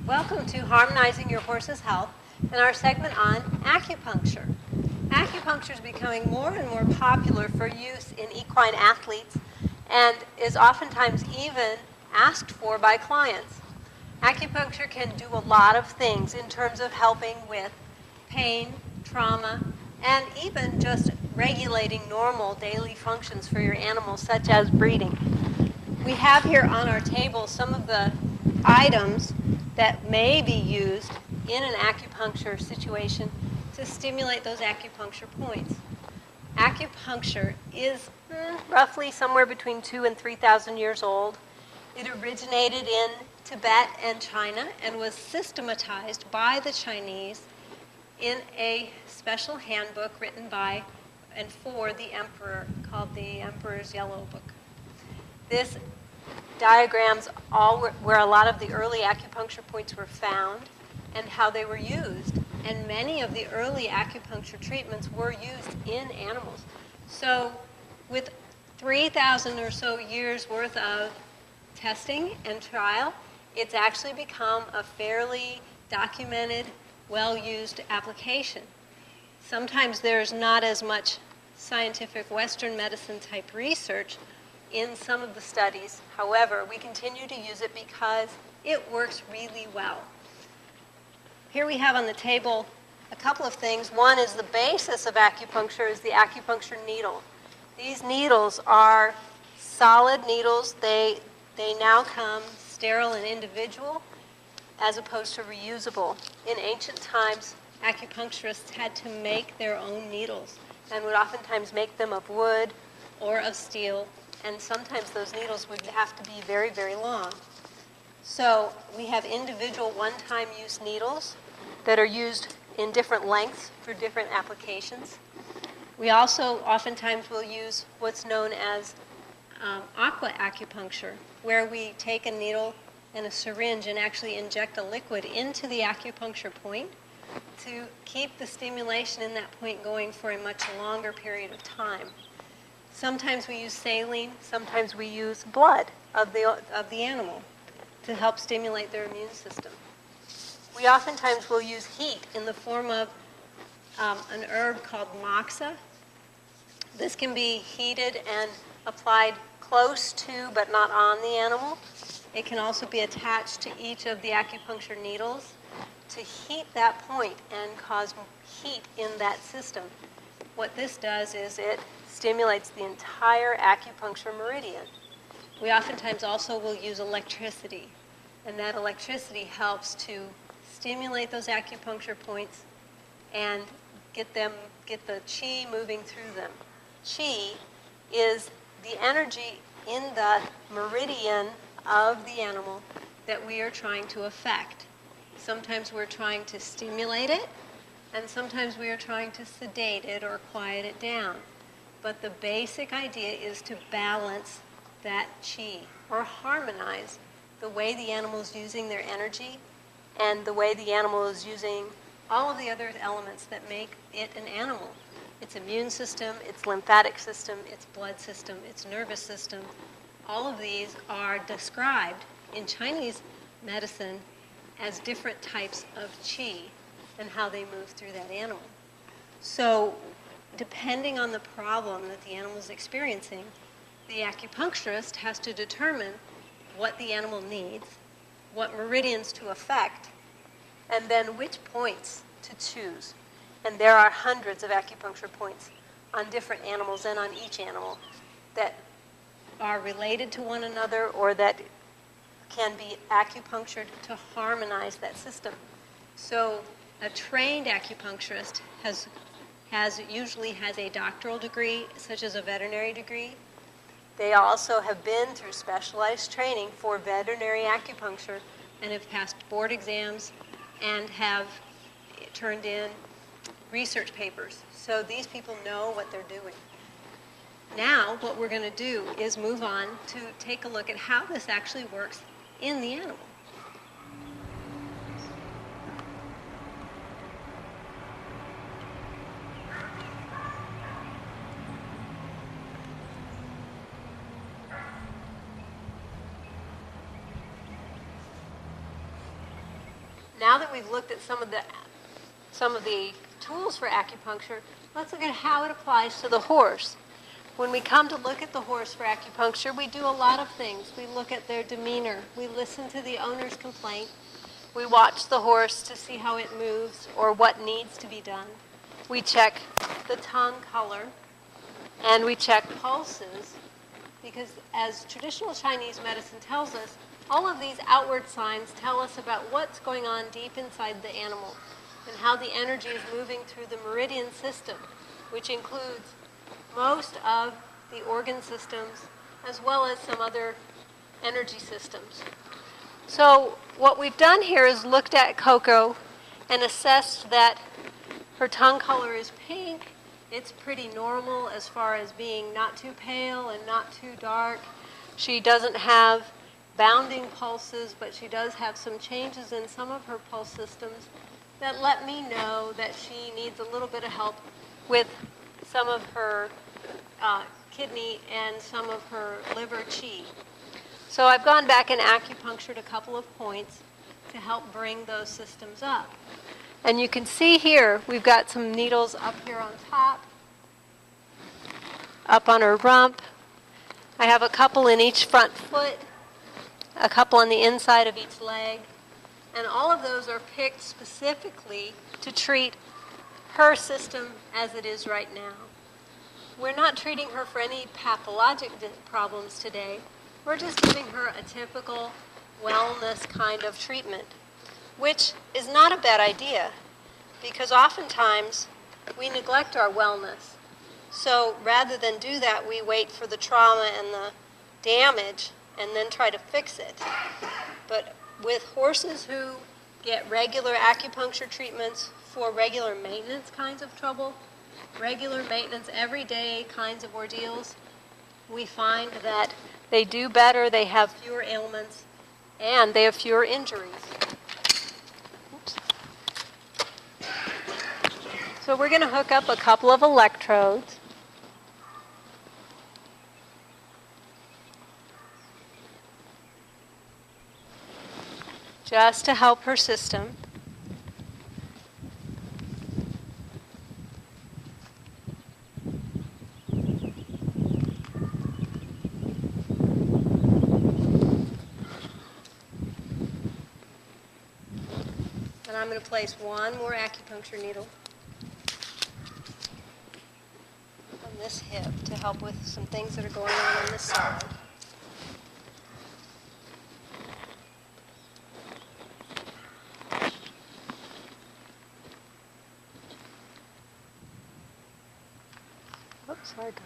Welcome to Harmonizing Your Horse's Health and our segment on acupuncture. Acupuncture is becoming more and more popular for use in equine athletes and is oftentimes even asked for by clients. Acupuncture can do a lot of things in terms of helping with pain, trauma, and even just regulating normal daily functions for your animals, such as breeding. We have here on our table some of the items that may be used in an acupuncture situation to stimulate those acupuncture points. Acupuncture is roughly somewhere between 2,000 and 3,000 years old. It originated in Tibet and China and was systematized by the Chinese in a special handbook written by and for the emperor called the Emperor's Yellow Book. This diagrams all where a lot of the early acupuncture points were found and how they were used. And many of the early acupuncture treatments were used in animals. So with 3,000 or so years worth of testing and trial, it's actually become a fairly documented, well-used application. Sometimes there's not as much scientific Western medicine type research in some of the studies. However, we continue to use it because it works really well. Here we have on the table a couple of things. One is the basis of acupuncture is the acupuncture needle. These needles are solid needles. They now come sterile and individual as opposed to reusable. In ancient times, acupuncturists had to make their own needles and would oftentimes make them of wood or of steel, and sometimes those needles would have to be very, very long. So we have individual one-time use needles that are used in different lengths for different applications. We also oftentimes will use what's known as aqua acupuncture, where we take a needle and a syringe and actually inject a liquid into the acupuncture point to keep the stimulation in that point going for a much longer period of time. Sometimes we use saline, sometimes we use blood of the animal to help stimulate their immune system. We oftentimes will use heat in the form of an herb called moxa. This can be heated and applied close to but not on the animal. It can also be attached to each of the acupuncture needles to heat that point and cause heat in that system. What this does is it stimulates the entire acupuncture meridian. We oftentimes also will use electricity, and that electricity helps to stimulate those acupuncture points and get the qi moving through them. Qi is the energy in the meridian of the animal that we are trying to affect. Sometimes we're trying to stimulate it, and sometimes we are trying to sedate it or quiet it down. But the basic idea is to balance that qi, or harmonize the way the animal is using their energy and the way the animal is using all of the other elements that make it an animal. Its immune system, its lymphatic system, its blood system, its nervous system. All of these are described in Chinese medicine as different types of qi and how they move through that animal. So depending on the problem that the animal is experiencing, the acupuncturist has to determine what the animal needs, what meridians to affect, and then which points to choose. And there are hundreds of acupuncture points on different animals and on each animal that are related to one another or that can be acupunctured to harmonize that system. So a trained acupuncturist usually has a doctoral degree, such as a veterinary degree. They also have been through specialized training for veterinary acupuncture and have passed board exams and have turned in research papers. So these people know what they're doing. Now, what we're going to do is move on to take a look at how this actually works in the animal. Now that we've looked at some of the tools for acupuncture, let's look at how it applies to the horse. When we come to look at the horse for acupuncture, we do a lot of things. We look at their demeanor. We listen to the owner's complaint. We watch the horse to see how it moves or what needs to be done. We check the tongue color, and we check pulses, because as traditional Chinese medicine tells us, all of these outward signs tell us about what's going on deep inside the animal and how the energy is moving through the meridian system, which includes most of the organ systems as well as some other energy systems. So what we've done here is looked at Coco and assessed that her tongue color is pink. It's pretty normal as far as being not too pale and not too dark. She doesn't have bounding pulses, but she does have some changes in some of her pulse systems that let me know that she needs a little bit of help with some of her kidney and some of her liver qi. So I've gone back and acupunctured a couple of points to help bring those systems up. And you can see here, we've got some needles up here on top, up on her rump. I have a couple in each front foot, a couple on the inside of each leg, and all of those are picked specifically to treat her system as it is right now. We're not treating her for any pathologic problems today. We're just giving her a typical wellness kind of treatment, which is not a bad idea, because oftentimes we neglect our wellness. So rather than do that, we wait for the trauma and the damage and then try to fix it. But with horses who get regular acupuncture treatments for regular maintenance kinds of trouble, regular maintenance everyday kinds of ordeals, we find that they do better, they have fewer ailments, and they have fewer injuries. Oops. So we're going to hook up a couple of electrodes. Just to help her system. And I'm going to place one more acupuncture needle on this hip to help with some things that are going on this side. Oops, sorry, go.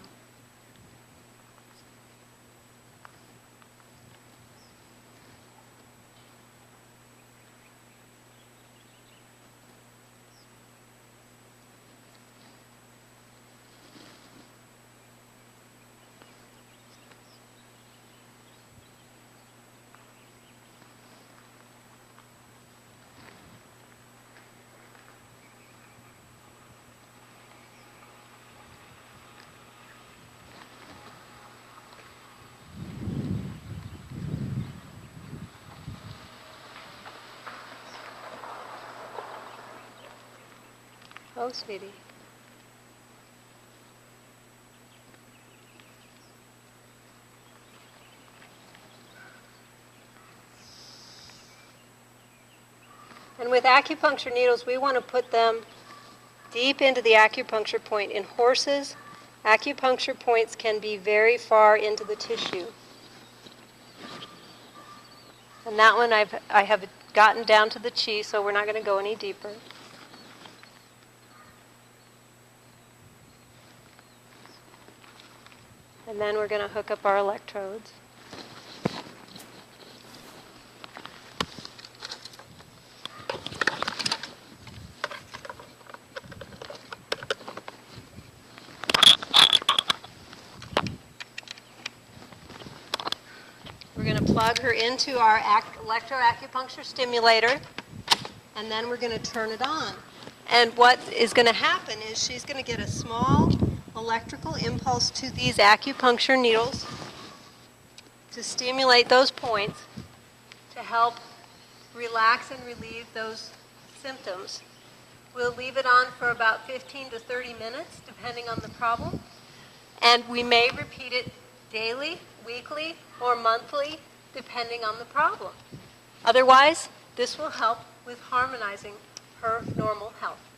Oh, sweetie. And with acupuncture needles, we want to put them deep into the acupuncture point. In horses, acupuncture points can be very far into the tissue. And that one I have gotten down to the chi, so we're not going to go any deeper. And then we're going to hook up our electrodes. We're going to plug her into our electroacupuncture stimulator, and then we're going to turn it on. And what is going to happen is she's going to get a small electrical impulse to these acupuncture needles to stimulate those points to help relax and relieve those symptoms. We'll leave it on for about 15 to 30 minutes, depending on the problem. And we may repeat it daily, weekly, or monthly, depending on the problem. Otherwise, this will help with harmonizing her normal health.